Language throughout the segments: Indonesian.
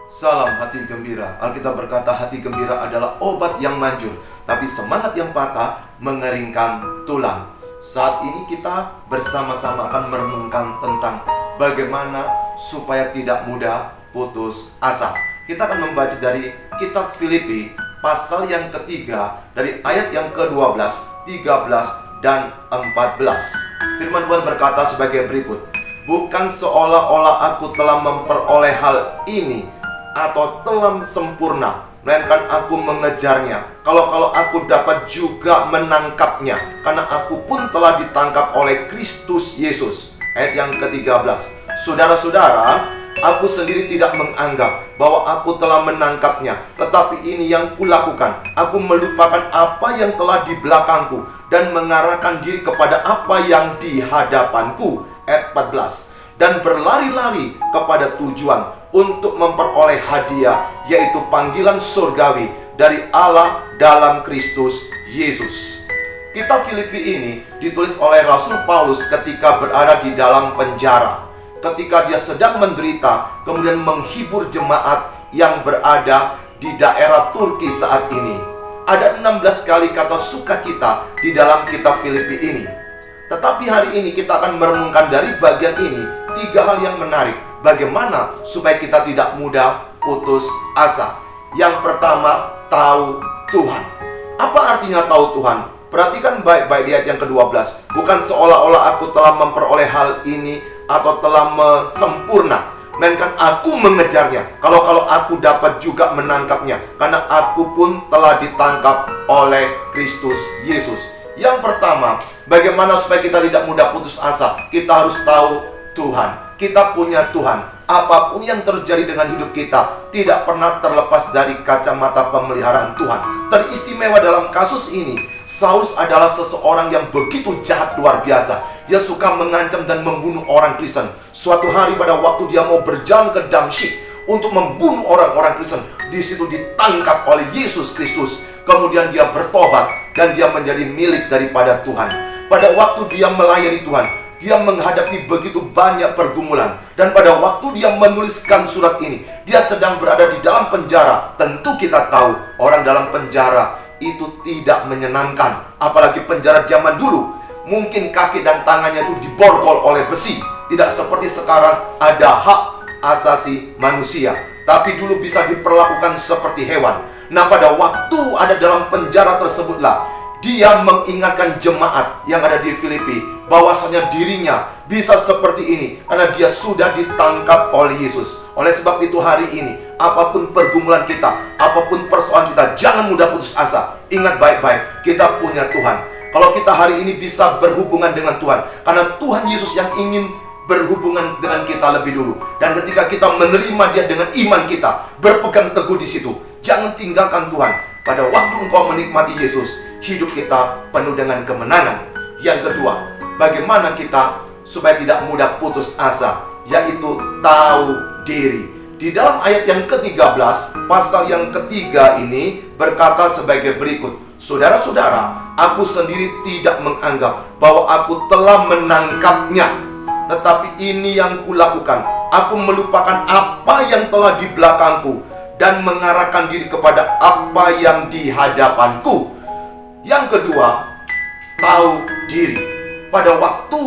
Salam hati gembira. Alkitab berkata hati gembira adalah obat yang manjur, tapi semangat yang patah mengeringkan tulang. Saat ini kita bersama-sama akan merenungkan tentang bagaimana supaya tidak mudah putus asa. Kita akan membaca dari kitab Filipi pasal yang ketiga dari ayat yang ke-12, 13, dan 14. Firman Tuhan berkata sebagai berikut. Bukan seolah-olah aku telah memperoleh hal ini atau telah sempurna, melainkan aku mengejarnya. Kalau aku dapat juga menangkapnya, karena aku pun telah ditangkap oleh Kristus Yesus. Ayat yang ke-13. Saudara-saudara, aku sendiri tidak menganggap bahwa aku telah menangkapnya, tetapi ini yang kulakukan. Aku melupakan apa yang telah di belakangku dan mengarahkan diri kepada apa yang di hadapanku. Ayat 14. Dan berlari-lari kepada tujuan untuk memperoleh hadiah, yaitu panggilan surgawi dari Allah dalam Kristus Yesus. Kitab Filipi ini ditulis oleh Rasul Paulus ketika berada di dalam penjara. Ketika dia sedang menderita, kemudian menghibur jemaat yang berada di daerah Turki saat ini. Ada 16 kali kata sukacita di dalam kitab Filipi ini. Tetapi hari ini kita akan merenungkan dari bagian ini 3 hal yang menarik. Bagaimana supaya kita tidak mudah putus asa. Yang pertama, tahu Tuhan. Apa artinya tahu Tuhan? Perhatikan baik-baik di ayat yang ke-12. Bukan seolah-olah aku telah memperoleh hal ini atau telah sempurna, melainkan aku mengejarnya. Kalau aku dapat juga menangkapnya, karena aku pun telah ditangkap oleh Kristus Yesus. Yang pertama, bagaimana supaya kita tidak mudah putus asa? Kita harus tahu Tuhan. Kita punya Tuhan. Apapun yang terjadi dengan hidup kita tidak pernah terlepas dari kacamata pemeliharaan Tuhan. Teristimewa dalam kasus ini, Saulus adalah seseorang yang begitu jahat luar biasa. Dia suka mengancam dan membunuh orang Kristen. Suatu hari pada waktu dia mau berjalan ke Damsyik untuk membunuh orang-orang Kristen, di situ ditangkap oleh Yesus Kristus. Kemudian dia bertobat dan dia menjadi milik daripada Tuhan. Pada waktu dia melayani Tuhan, dia menghadapi begitu banyak pergumulan. Dan pada waktu dia menuliskan surat ini, dia sedang berada di dalam penjara. Tentu kita tahu orang dalam penjara itu tidak menyenangkan. Apalagi penjara zaman dulu, mungkin kaki dan tangannya itu diborgol oleh besi. Tidak seperti sekarang ada hak asasi manusia, tapi dulu bisa diperlakukan seperti hewan. Nah, pada waktu ada dalam penjara tersebutlah dia mengingatkan jemaat yang ada di Filipi bahwasanya dirinya bisa seperti ini karena dia sudah ditangkap oleh Yesus. Oleh sebab itu hari ini, apapun pergumulan kita, apapun persoalan kita, jangan mudah putus asa. Ingat baik-baik, kita punya Tuhan. Kalau kita hari ini bisa berhubungan dengan Tuhan, karena Tuhan Yesus yang ingin berhubungan dengan kita lebih dulu. Dan ketika kita menerima Dia dengan iman kita, berpegang teguh di situ, jangan tinggalkan Tuhan. Pada waktu engkau menikmati Yesus, hidup kita penuh dengan kemenangan. Yang kedua, bagaimana kita supaya tidak mudah putus asa, yaitu tahu diri. Di dalam ayat yang ke-13, pasal yang ketiga ini berkata sebagai berikut. Saudara-saudara, aku sendiri tidak menganggap bahwa aku telah menangkapnya, tetapi ini yang kulakukan. Aku melupakan apa yang telah di belakangku dan mengarahkan diri kepada apa yang di hadapanku. Yang kedua, tahu diri. Pada waktu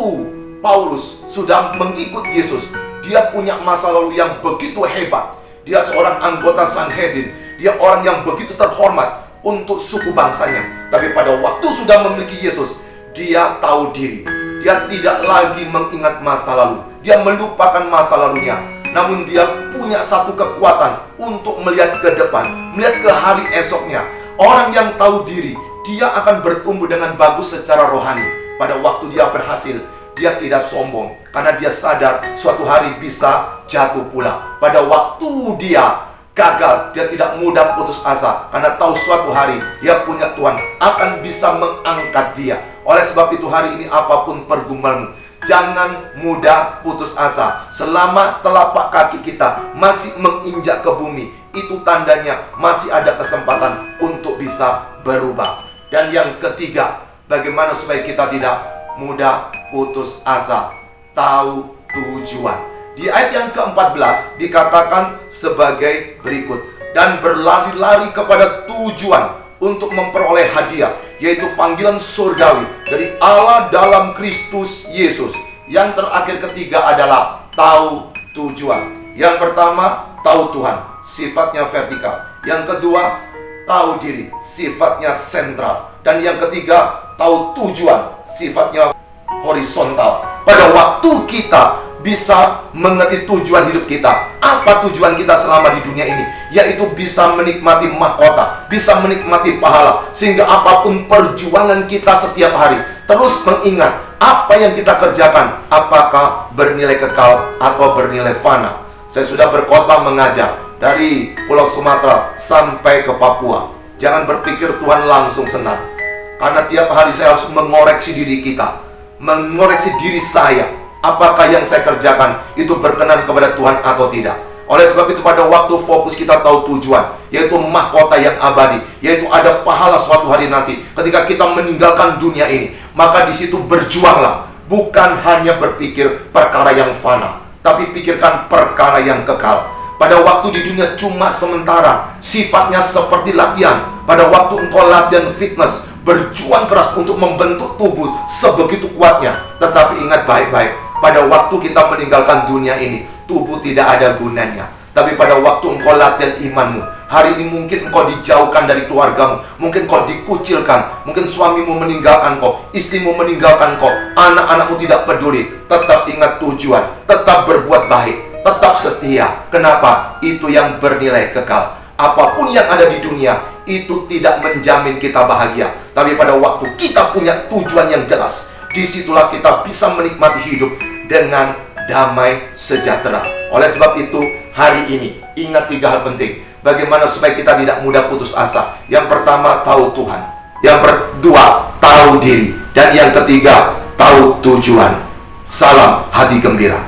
Paulus sudah mengikut Yesus, dia punya masa lalu yang begitu hebat. Dia seorang anggota Sanhedrin. Dia orang yang begitu terhormat untuk suku bangsanya. Tapi pada waktu sudah memiliki Yesus, dia tahu diri. Dia tidak lagi mengingat masa lalu. Dia melupakan masa lalunya. Namun dia punya satu kekuatan untuk melihat ke depan, melihat ke hari esoknya. Orang yang tahu diri, dia akan bertumbuh dengan bagus secara rohani. Pada waktu dia berhasil, dia tidak sombong, karena dia sadar suatu hari bisa jatuh pula. Pada waktu dia gagal, dia tidak mudah putus asa, karena tahu suatu hari dia punya Tuhan akan bisa mengangkat dia. Oleh sebab itu hari ini apapun pergumulanmu, jangan mudah putus asa. Selama telapak kaki kita masih menginjak ke bumi, itu tandanya masih ada kesempatan untuk bisa berubah. Dan yang ketiga, bagaimana supaya kita tidak mudah putus asa? Tahu tujuan. Di ayat yang ke-14 dikatakan sebagai berikut. Dan berlari-lari kepada tujuan untuk memperoleh hadiah, yaitu panggilan surgawi dari Allah dalam Kristus Yesus. Yang terakhir ketiga adalah tahu tujuan. Yang pertama, tahu Tuhan, sifatnya vertikal. Yang kedua, tahu diri, sifatnya sentral. Dan yang ketiga, tahu tujuan, sifatnya horizontal. Pada waktu kita bisa mengerti tujuan hidup kita, apa tujuan kita selama di dunia ini, yaitu bisa menikmati mahkota, bisa menikmati pahala, sehingga apapun perjuangan kita setiap hari, terus mengingat apa yang kita kerjakan, apakah bernilai kekal atau bernilai fana. Saya sudah berkhotbah mengajar dari Pulau Sumatera sampai ke Papua. Jangan berpikir Tuhan langsung senang, karena tiap hari saya harus mengoreksi diri kita, mengoreksi diri saya. Apakah yang saya kerjakan itu berkenan kepada Tuhan atau tidak? Oleh sebab itu pada waktu fokus kita tahu tujuan, yaitu mahkota yang abadi, yaitu ada pahala suatu hari nanti ketika kita meninggalkan dunia ini, maka di situ berjuanglah. Bukan hanya berpikir perkara yang fana, tapi pikirkan perkara yang kekal. Pada waktu di dunia cuma sementara, sifatnya seperti latihan. Pada waktu engkau latihan fitness, berjuang keras untuk membentuk tubuh sebegitu kuatnya. Tetapi ingat baik-baik, pada waktu kita meninggalkan dunia ini, tubuh tidak ada gunanya. Tapi pada waktu engkau latihan imanmu, hari ini mungkin engkau dijauhkan dari keluargamu, mungkin engkau dikucilkan, mungkin suamimu meninggalkan kau, istrimu meninggalkan kau, anak-anakmu tidak peduli. Tetap ingat tujuan, tetap berbuat baik, tetap setia. Kenapa? Itu yang bernilai kekal. Apapun yang ada di dunia, itu tidak menjamin kita bahagia. Tapi pada waktu kita punya tujuan yang jelas, disitulah kita bisa menikmati hidup dengan damai sejahtera. Oleh sebab itu, hari ini ingat 3 hal penting. Bagaimana supaya kita tidak mudah putus asa. Yang pertama, tahu Tuhan. Yang kedua, tahu diri. Dan yang ketiga, tahu tujuan. Salam hati gembira.